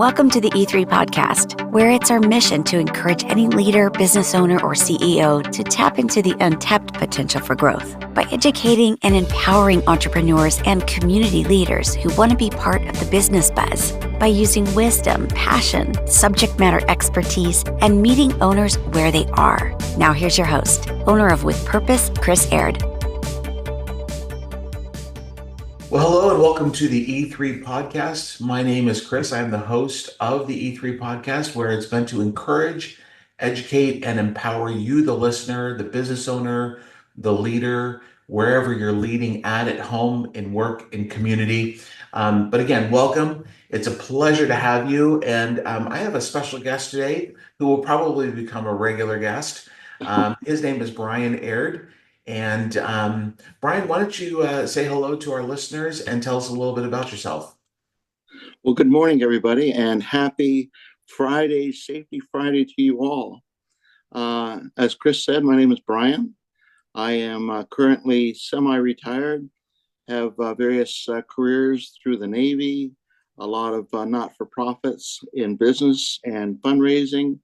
Welcome to the E3 podcast, where it's our mission to encourage any leader, business owner, or CEO to tap into the untapped potential for growth by educating and empowering entrepreneurs and community leaders who want to be part of the business buzz by using wisdom, passion, subject matter expertise, and meeting owners where they are. Now here's your host, owner of With Purpose, Chris Aird. Well, hello and welcome to the E3 podcast. My name is Chris. I'm the host of the E3 podcast, where it's meant to encourage, educate, and empower you, the listener, the business owner, the leader, wherever you're leading at home, in work, in community. But again, welcome. It's a pleasure to have you. And I have a special guest today who will probably become a regular guest. His name is Brian Aird. And Brian, why don't you say hello to our listeners and tell us a little bit about yourself? Well, good morning, everybody, and happy Friday, Safety Friday to you all. As Chris said, my name is Brian. I am currently semi-retired, have various careers through the Navy, a lot of not-for-profits in business and fundraising,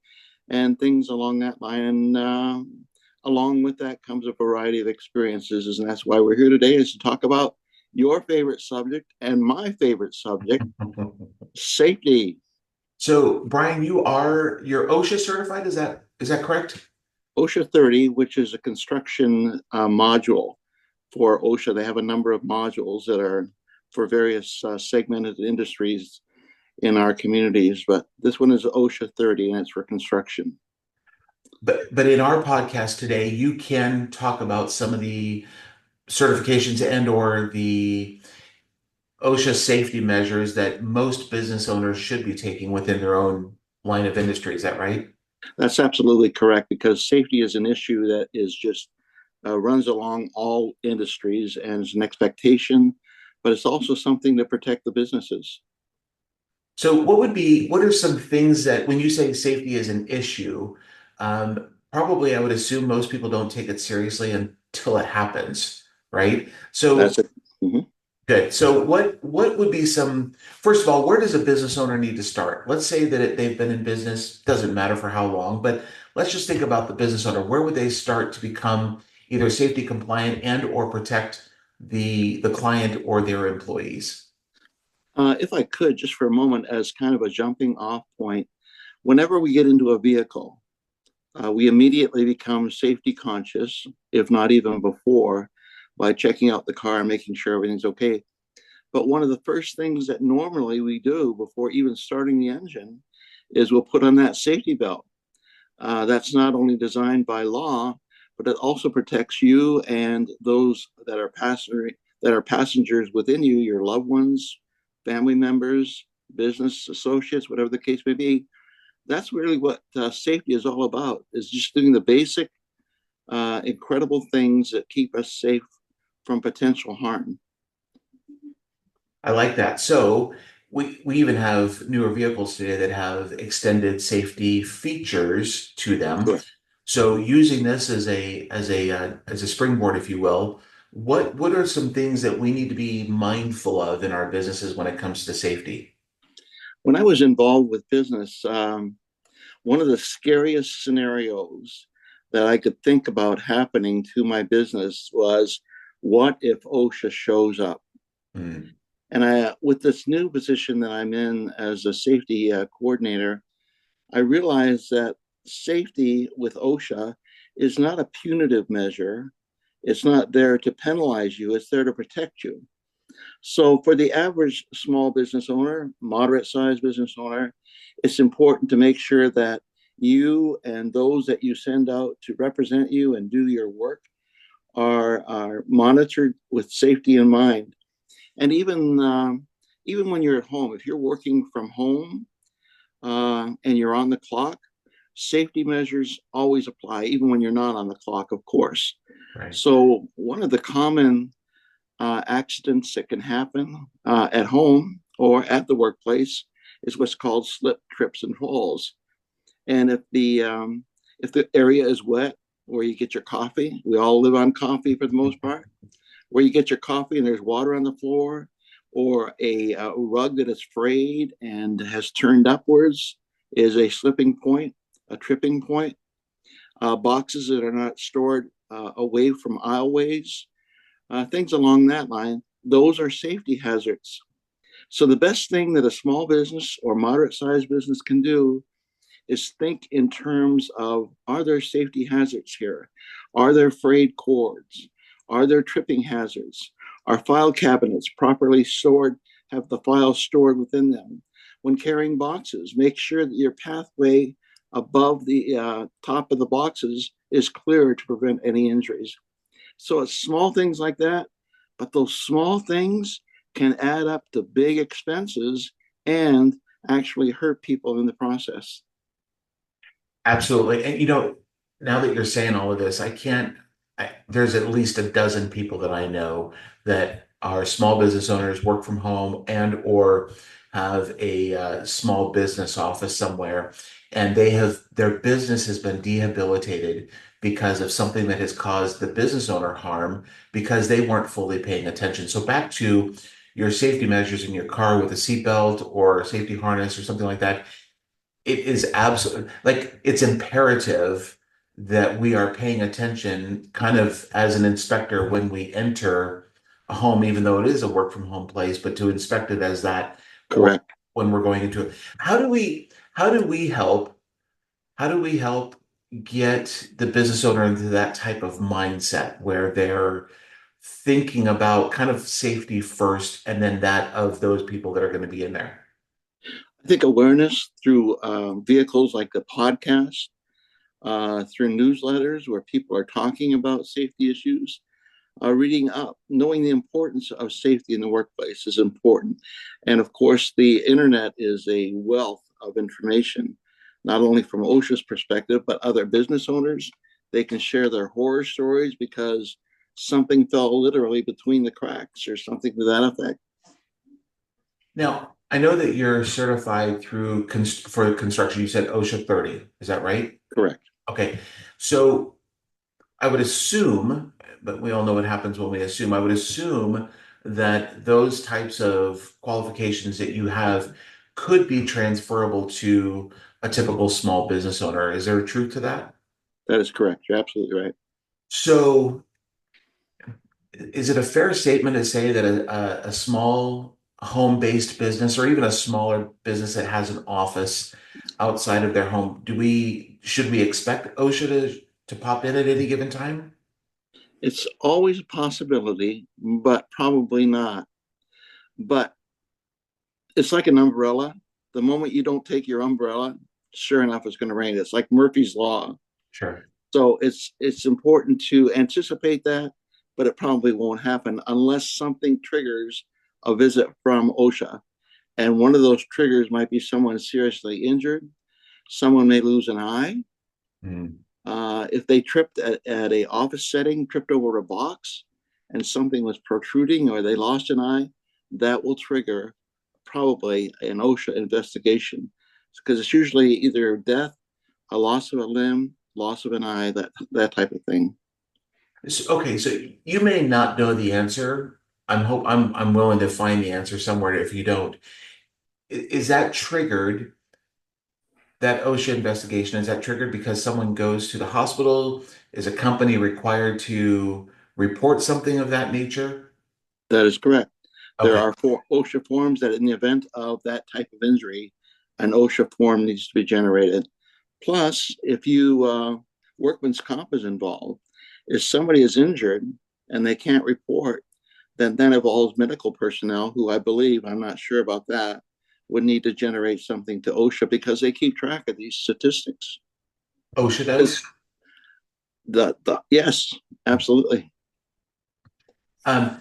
and things along that line. And along with that comes a variety of experiences, and that's why we're here today, is to talk about your favorite subject and my favorite subject, safety. So, Brian, you're OSHA certified, is that correct? OSHA 30, which is a construction module for OSHA. They have a number of modules that are for various segmented industries in our communities, but this one is OSHA 30, and it's for construction. But in our podcast today, you can talk about some of the certifications and or the OSHA safety measures that most business owners should be taking within their own line of industry. Is that right? That's absolutely correct, because safety is an issue that is just runs along all industries and is an expectation, but it's also something to protect the businesses. So what are some things that, when you say safety is an issue, probably I would assume most people don't take it seriously until it happens, right? So that's it. Mm-hmm. Good. So what would be first of all, where does a business owner need to start? Let's say that they've been in business, doesn't matter for how long, but let's just think about the business owner. Where would they start to become either safety compliant and or protect the client or their employees? If I could, just for a moment, as kind of a jumping off point, whenever we get into a vehicle, we immediately become safety conscious, if not even before, by checking out the car and making sure everything's okay. But one of the first things that normally we do before even starting the engine is we'll put on that safety belt. That's not only designed by law, but it also protects you and those that are passengers within you, your loved ones, family members, business associates, whatever the case may be. That's really what safety is all about, is just doing the basic, incredible things that keep us safe from potential harm. I like that. So we even have newer vehicles today that have extended safety features to them. Sure. So using this as a springboard, if you will, what are some things that we need to be mindful of in our businesses when it comes to safety? When I was involved with business, one of the scariest scenarios that I could think about happening to my business was, what if OSHA shows up? Mm. And with this new position that I'm in as a safety coordinator, I realized that safety with OSHA is not a punitive measure. It's not there to penalize you. It's there to protect you. So for the average small business owner, moderate-sized business owner, it's important to make sure that you and those that you send out to represent you and do your work are monitored with safety in mind. And even when you're at home, if you're working from home and you're on the clock, safety measures always apply, even when you're not on the clock, of course. Right. So one of the common accidents that can happen at home or at the workplace is what's called slip, trips, and falls. And if the area is wet, where you get your coffee, we all live on coffee for the most part, where you get your coffee and there's water on the floor, or a rug that is frayed and has turned upwards is a slipping point, a tripping point. Boxes that are not stored away from aisleways, things along that line, those are safety hazards. So the best thing that a small business or moderate sized business can do is think in terms of, are there safety hazards here? Are there frayed cords? Are there tripping hazards? Are file cabinets properly stored, have the files stored within them? When carrying boxes, make sure that your pathway above the top of the boxes is clear to prevent any injuries. So it's small things like that, but those small things can add up to big expenses and actually hurt people in the process. Absolutely. And now that you're saying all of this, there's at least a dozen people that I know that are small business owners, work from home, and or have a small business office somewhere, and their business has been debilitated because of something that has caused the business owner harm because they weren't fully paying attention. So back to your safety measures in your car with a seatbelt or a safety harness or something like that, it is absolutely like it's imperative that we are paying attention kind of as an inspector when we enter a home, even though it is a work from home place, but to inspect it as that, or Correct. when we're going into it. How do we help get the business owner into that type of mindset where they're thinking about kind of safety first and then that of those people that are going to be in there? I think awareness through vehicles like the podcast, through newsletters where people are talking about safety issues, reading up, knowing the importance of safety in the workplace is important. And of course, the internet is a wealth of information, not only from OSHA's perspective, but other business owners. They can share their horror stories because something fell literally between the cracks or something to that effect. Now, I know that you're certified for construction. You said OSHA 30. Is that right? Correct. Okay. So I would assume, but we all know what happens when we assume. I would assume that those types of qualifications that you have could be transferable to a typical small business owner. Is there a truth to that? That is correct. You're absolutely right. So is it a fair statement to say that a small home-based business or even a smaller business that has an office outside of their home, should we expect OSHA to pop in at any given time? It's always a possibility, but probably not. But it's like an umbrella. The moment you don't take your umbrella, sure enough, it's going to rain. It's like Murphy's Law. Sure. So it's important to anticipate that, but it probably won't happen unless something triggers a visit from OSHA. And one of those triggers might be someone seriously injured. Someone may lose an eye. Mm. If they tripped at a office setting, tripped over a box, and something was protruding, or they lost an eye, that will trigger probably an OSHA investigation because it's usually either death, a loss of a limb, loss of an eye, that type of thing. Okay, so you may not know the answer. I'm willing to find the answer somewhere if you don't. Is that triggered, that OSHA investigation, is that triggered because someone goes to the hospital? Is a company required to report something of that nature? That is correct. There Okay. are four OSHA forms that, in the event of that type of injury, an OSHA form needs to be generated. Plus, if workman's comp is involved, if somebody is injured and they can't report, then that involves medical personnel who I believe, I'm not sure about that, would need to generate something to OSHA because they keep track of these statistics. OSHA does? Yes, absolutely. Um,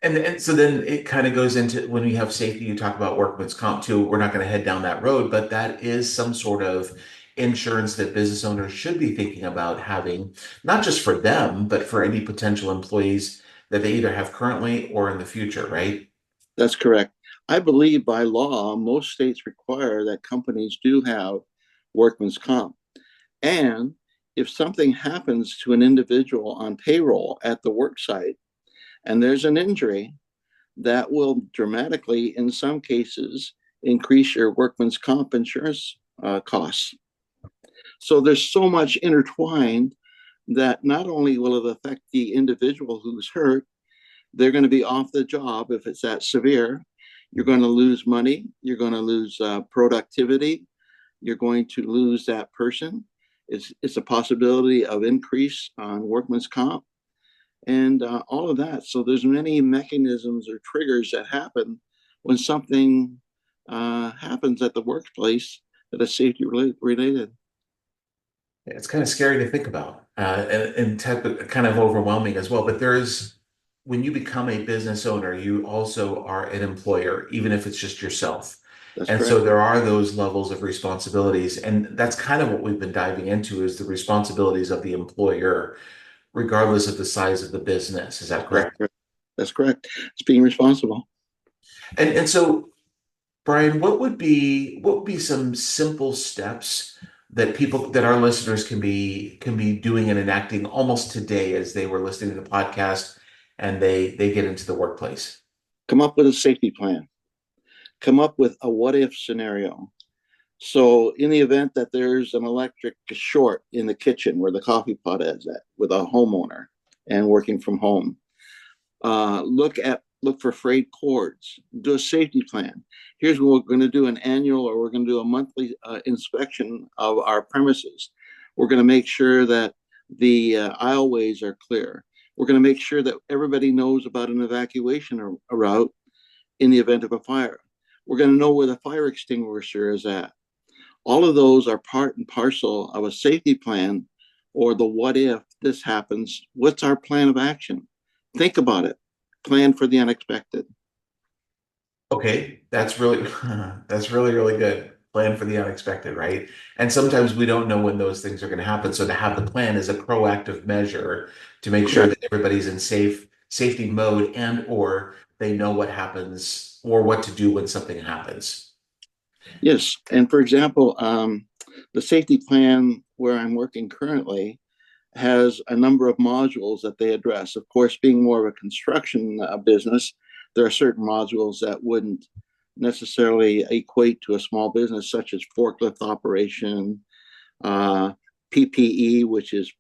and so then it kind of goes into when we have safety, you talk about workman's comp too. We're not going to head down that road, but that is some sort of insurance that business owners should be thinking about having, not just for them, but for any potential employees that they either have currently or in the future, right? That's correct. I believe by law, most states require that companies do have workman's comp. And if something happens to an individual on payroll at the work site and there's an injury, that will dramatically, in some cases, increase your workman's comp insurance costs. So there's so much intertwined that not only will it affect the individual who's hurt, they're going to be off the job if it's that severe. You're going to lose money. You're going to lose productivity. You're going to lose that person. It's a possibility of increase on workman's comp and all of that. So there's many mechanisms or triggers that happen when something happens at the workplace that is safety related. It's kind of scary to think about, kind of overwhelming as well. But when you become a business owner, you also are an employer, even if it's just yourself. That's And correct. so there are those levels of responsibilities. And that's kind of what we've been diving into is the responsibilities of the employer, regardless of the size of the business. Is that That's correct? correct. That's correct. It's being responsible. And so, Brian, what would be some simple steps that our listeners can be doing and enacting almost today as they were listening to the podcast and they get into the workplace? Come up with a safety plan. Come up with a what if scenario. So, in the event that there's an electric short in the kitchen where the coffee pot is at with a homeowner and working from home, look for frayed cords. Do a safety plan. Here's what we're going to do: an annual, or we're going to do a monthly inspection of our premises. We're going to make sure that the aisleways are clear. We're going to make sure that everybody knows about an evacuation route in the event of a fire. We're going to know where the fire extinguisher is at. All of those are part and parcel of a safety plan, or the what if this happens. What's our plan of action? Think about it. Plan for the unexpected. Okay, that's really that's really, really good. Plan for the unexpected, right? And sometimes we don't know when those things are going to happen. So to have the plan is a proactive measure to make sure Correct. that everybody's in safety mode and or they know what happens or what to do when something happens. Yes. And for example, the safety plan where I'm working currently has a number of modules that they address. Of course, being more of a construction business, there are certain modules that wouldn't necessarily equate to a small business, such as forklift operation, uh, PPE, which is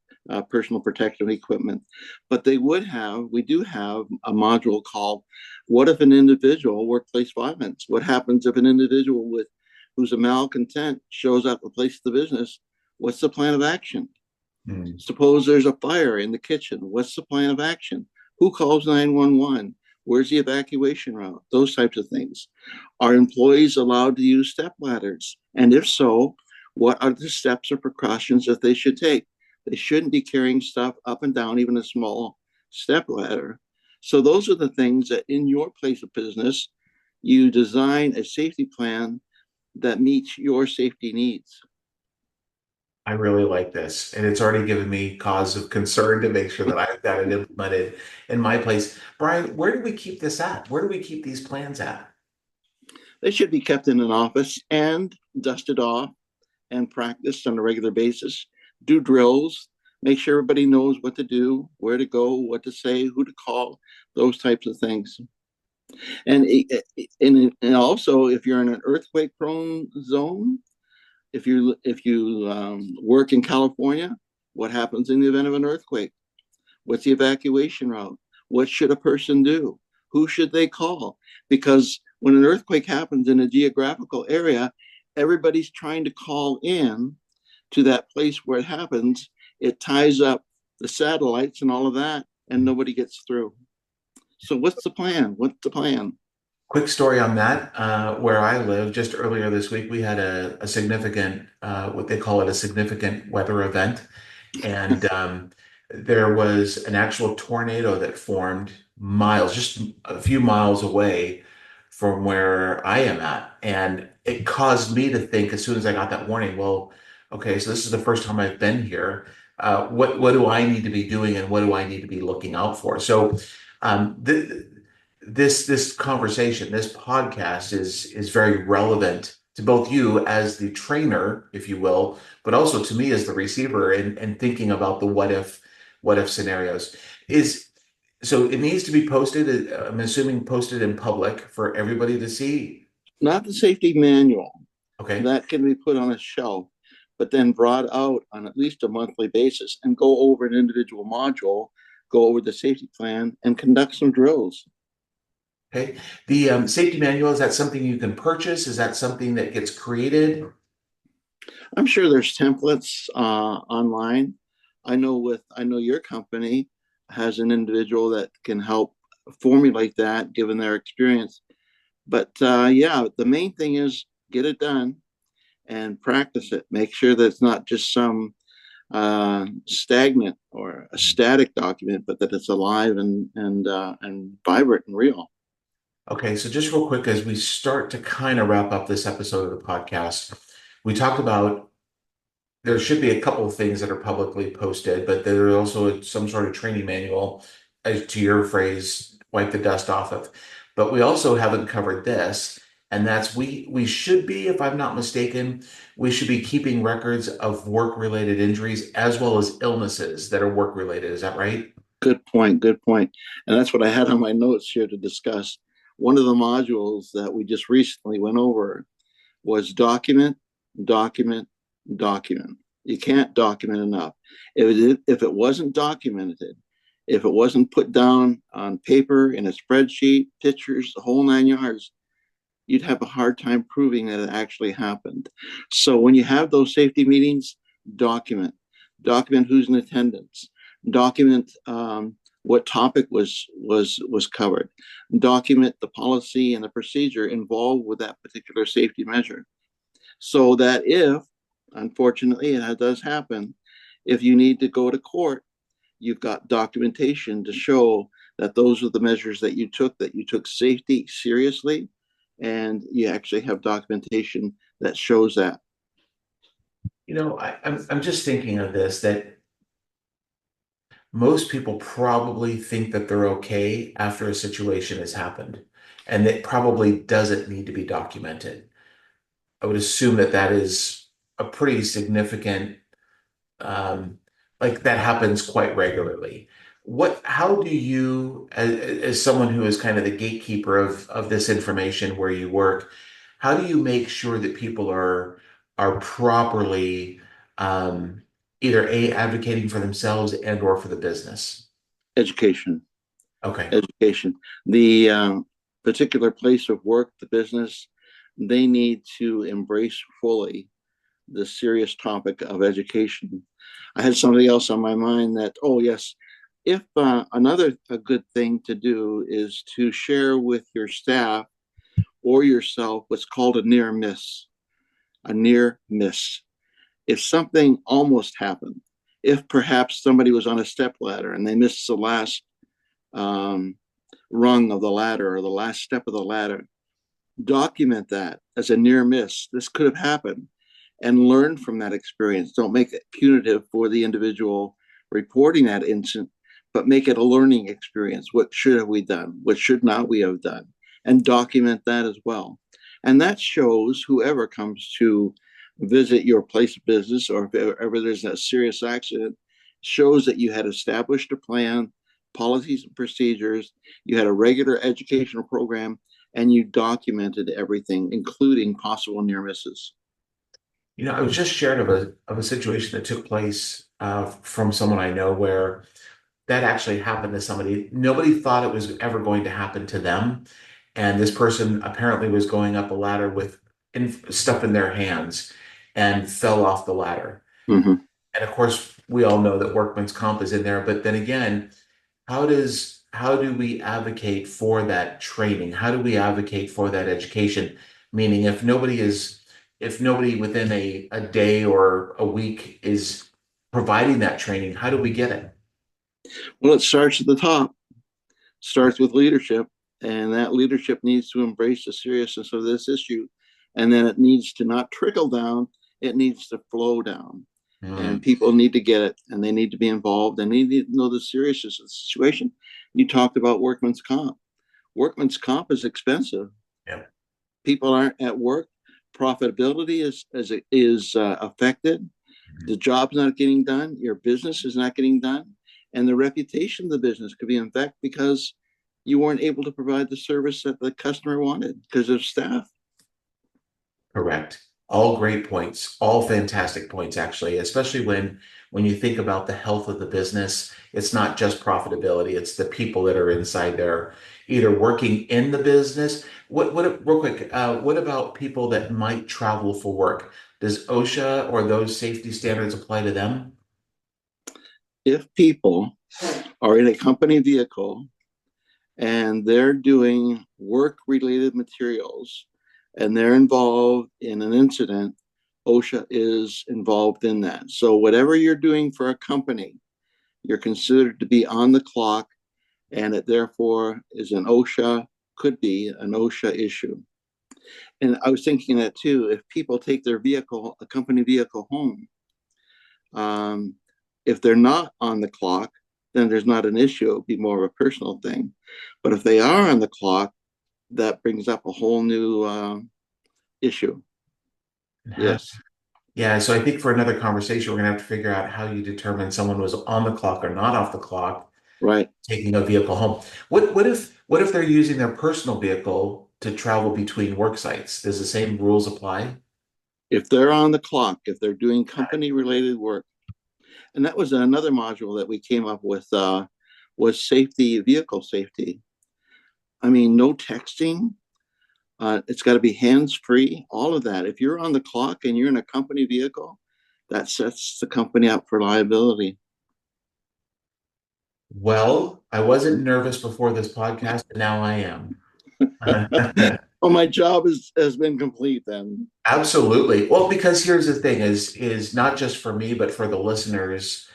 personal protective equipment. But we do have a module called "What if an individual workplace violence? What happens if an individual who's a malcontent shows up at place of the business? What's the plan of action? Hmm. Suppose there's a fire in the kitchen. What's the plan of action? Who calls 911? Where's the evacuation route? Those types of things. Are employees allowed to use step ladders? And if so, what are the steps or precautions that they should take? They shouldn't be carrying stuff up and down, even a small step ladder. So those are the things that in your place of business, you design a safety plan that meets your safety needs. I really like this, and it's already given me cause of concern to make sure that I've got it implemented in my place. Brian, where do we keep this at? Where do we keep these plans at? They should be kept in an office and dusted off and practiced on a regular basis. Do drills, make sure everybody knows what to do, where to go, what to say, who to call, those types of things. And and also, if you're in an earthquake prone zone, if you work in California, what happens in the event of an earthquake? What's the evacuation route? What should a person do? Who should they call? Because when an earthquake happens in a geographical area, everybody's trying to call in to that place where it happens. It ties up the satellites and all of that, and nobody gets through. So, what's the plan? What's the plan? Quick story on that. Where I live, just earlier this week, we had a significant, what they call it, a significant weather event. And there was an actual tornado that formed miles, just a few miles away from where I am at. And it caused me to think as soon as I got that warning, well, okay, so this is the first time I've been here. What do I need to be doing and what do I need to be looking out for? So this conversation, this podcast is very relevant to both you as the trainer, if you will, but also to me as the receiver and thinking about the what if scenarios. Is So it needs to be posted, I'm assuming posted in public for everybody to see. Not the safety manual. Okay. That can be put on a shelf, but then brought out on at least a monthly basis and go over an individual module, go over the safety plan, and conduct some drills. Okay. The safety manual, is that something you can purchase? Is that something that gets created? I'm sure there's templates online. I know your company has an individual that can help formulate that given their experience. But yeah, the main thing is get it done and practice it. Make sure that it's not just some stagnant or a static document, but that it's alive and vibrant and real. Okay, so just real quick, as we start to kind of wrap up this episode of the podcast, we talked about there should be a couple of things that are publicly posted, but there is also some sort of training manual, as to your phrase, wipe the dust off of. But we also haven't covered this, and that's we should be, if I'm not mistaken, we should be keeping records of work-related injuries as well as illnesses that are work-related. Is that right? Good point. Good point. And that's what I had on my notes here to discuss. One of the modules that we just recently went over was document, document, document. You can't document enough. If it wasn't documented, if it wasn't put down on paper in a spreadsheet, pictures, the whole 9 yards, you'd have a hard time proving that it actually happened. So when you have those safety meetings, document, document who's in attendance, document what topic was covered, document the policy and the procedure involved with that particular safety measure, so that if, unfortunately, and that does happen, if you need to go to court, you've got documentation to show that those are the measures that you took safety seriously, and you actually have documentation that shows that. I'm just thinking of this, that most people probably think that they're okay after a situation has happened, and it probably doesn't need to be documented. I would assume that that is a pretty significant, um, like that happens quite regularly. How do you, as someone who is kind of the gatekeeper of this information where you work, how do you make sure that people are properly, um, either A, advocating for themselves and or for the business? Education, Okay. education. The particular place of work, the business, they need to embrace fully the serious topic of education. I had something else on my mind that, oh, yes, if another a good thing to do is to share with your staff or yourself what's called a near miss. A near miss. If something almost happened, if perhaps somebody was on a step ladder and they missed the last um, rung of the ladder or the last step of the ladder, document that as a near miss. This could have happened and learn from that experience. Don't make it punitive for the individual reporting that incident, but make it a learning experience. What should have we done? What should not we have done? And document that as well. And that shows whoever comes to visit your place of business, or if ever there's a serious accident, shows that you had established a plan, policies and procedures, you had a regular educational program, and you documented everything, including possible near misses. I was just shared of a situation that took place from someone I know where that actually happened to somebody. Nobody thought it was ever going to happen to them. And this person apparently was going up a ladder with stuff in their hands and fell off the ladder. Mm-hmm. And of course, we all know that workman's comp is in there. But then again, how do we advocate for that training? How do we advocate for that education? Meaning if nobody within a day or a week is providing that training, how do we get it? Well, it starts at the top, starts with leadership, and that leadership needs to embrace the seriousness of this issue. And then it needs to not trickle down, it needs to flow down. And Mm, people need to get it, and they need to be involved, and they need to know the seriousness of the situation. You talked about workman's comp. Workman's comp is expensive. yeah. People aren't at work. Profitability is affected. The job's not getting done. Your business is not getting done. And the reputation of the business could be in fact because you weren't able to provide the service that the customer wanted because of staff. Correct. All great points, all fantastic points, actually, especially when you think about the health of the business. It's not just profitability, it's the people that are inside there, either working in the business. Real quick, what about people that might travel for work? Does OSHA or those safety standards apply to them? If people are in a company vehicle and they're doing work related materials and they're involved in an incident, OSHA is involved in that. So, whatever you're doing for a company, you're considered to be on the clock, and it therefore is could be an OSHA issue. And I was thinking that too, if people take their vehicle, a company vehicle home, um, if they're not on the clock, then there's not an issue. It'll be more of a personal thing. But if they are on the clock, that brings up a whole new issue. Yes. Yeah, so I think for another conversation, we're gonna have to figure out how you determine someone was on the clock or not off the clock, Right. taking a vehicle home. What if they're using their personal vehicle to travel between work sites? Does the same rules apply? If they're on the clock, if they're doing company related work, and that was another module that we came up with was safety, vehicle safety. I mean, no texting. It's got to be hands free. All of that. If you're on the clock and you're in a company vehicle, that sets the company up for liability. Well, I wasn't nervous before this podcast, but now I am. Well, my job has been complete then. Absolutely. Well, because here's the thing is not just for me, but for the listeners,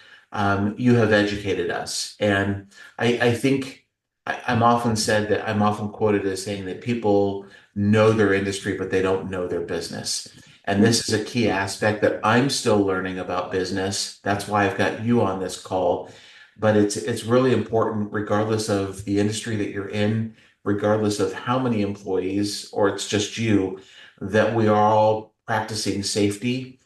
you have educated us. And I think I'm often said that I'm often quoted as saying that people know their industry, but they don't know their business. And this is a key aspect that I'm still learning about business. That's why I've got you on this call. But it's really important, regardless of the industry that you're in, regardless of how many employees, or it's just you, that we are all practicing safety,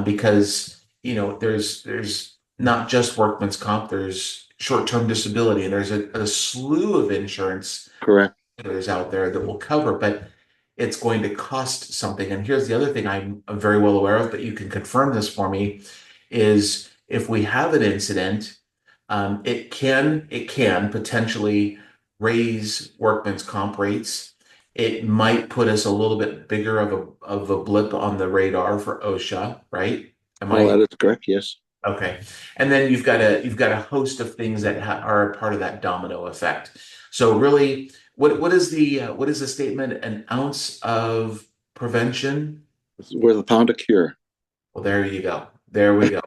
because there's not just workman's comp, there's short-term disability, and there's a slew of insurance Correct. carriers out there that will cover, but it's going to cost something. And here's the other thing I'm very well aware of, but you can confirm this for me, is if we have an incident, it can potentially raise workman's comp rates. It might put us a little bit bigger of a blip on the radar for OSHA, right? Am Oh, I that is correct. Yes. okay? And then you've got a host of things that are a part of that domino effect. So really, what is the statement? An ounce of prevention. It's worth a pound of cure. Well, there you go. There we go.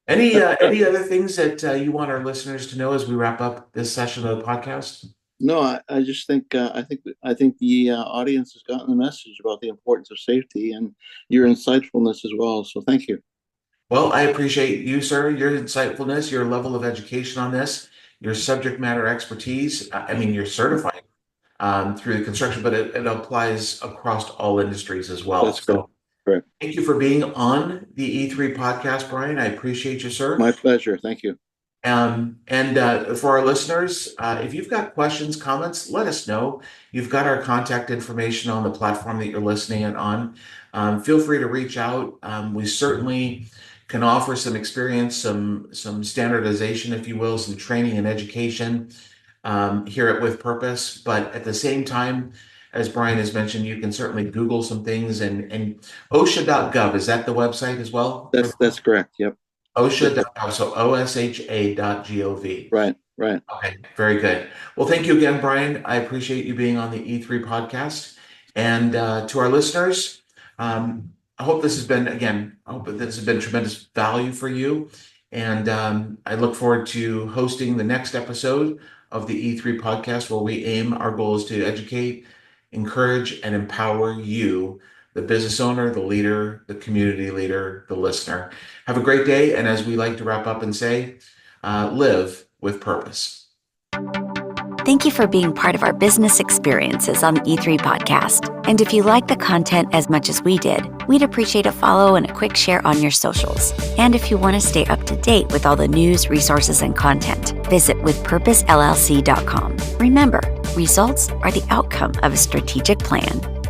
Any other things that you want our listeners to know as we wrap up this session of the podcast? No, I just think I think the audience has gotten the message about the importance of safety and your insightfulness as well. So thank you. Well, I appreciate you, sir, your insightfulness, your level of education on this, your subject matter expertise. I mean, you're certified through the construction, but it applies across all industries as well. That's correct. So Correct. thank you for being on the E3 podcast, Brian. I appreciate you, sir. My pleasure. Thank you. And for our listeners, if you've got questions, comments, let us know. You've got our contact information on the platform that you're listening in on. Feel free to reach out. We certainly can offer some experience, some standardization, if you will, some training and education here at With Purpose. But at the same time, as Brian has mentioned, you can certainly Google some things, and OSHA.gov, is that the website as well? That's correct. Yep. OSHA.gov, so OSHA.gov. Right. Right. Okay, very good. Well, thank you again, Brian. I appreciate you being on the E3 podcast. And to our listeners, I hope this has been, again, I hope that this has been tremendous value for you. And I look forward to hosting the next episode of the E3 podcast, where our goal is to educate, encourage, and empower you, the business owner, the leader, the community leader, the listener. Have a great day. And as we like to wrap up and say, live with purpose. Thank you for being part of our business experiences on the E3 podcast. And if you like the content as much as we did, we'd appreciate a follow and a quick share on your socials. And if you want to stay up to date with all the news, resources, and content, visit withpurposellc.com. Remember, results are the outcome of a strategic plan.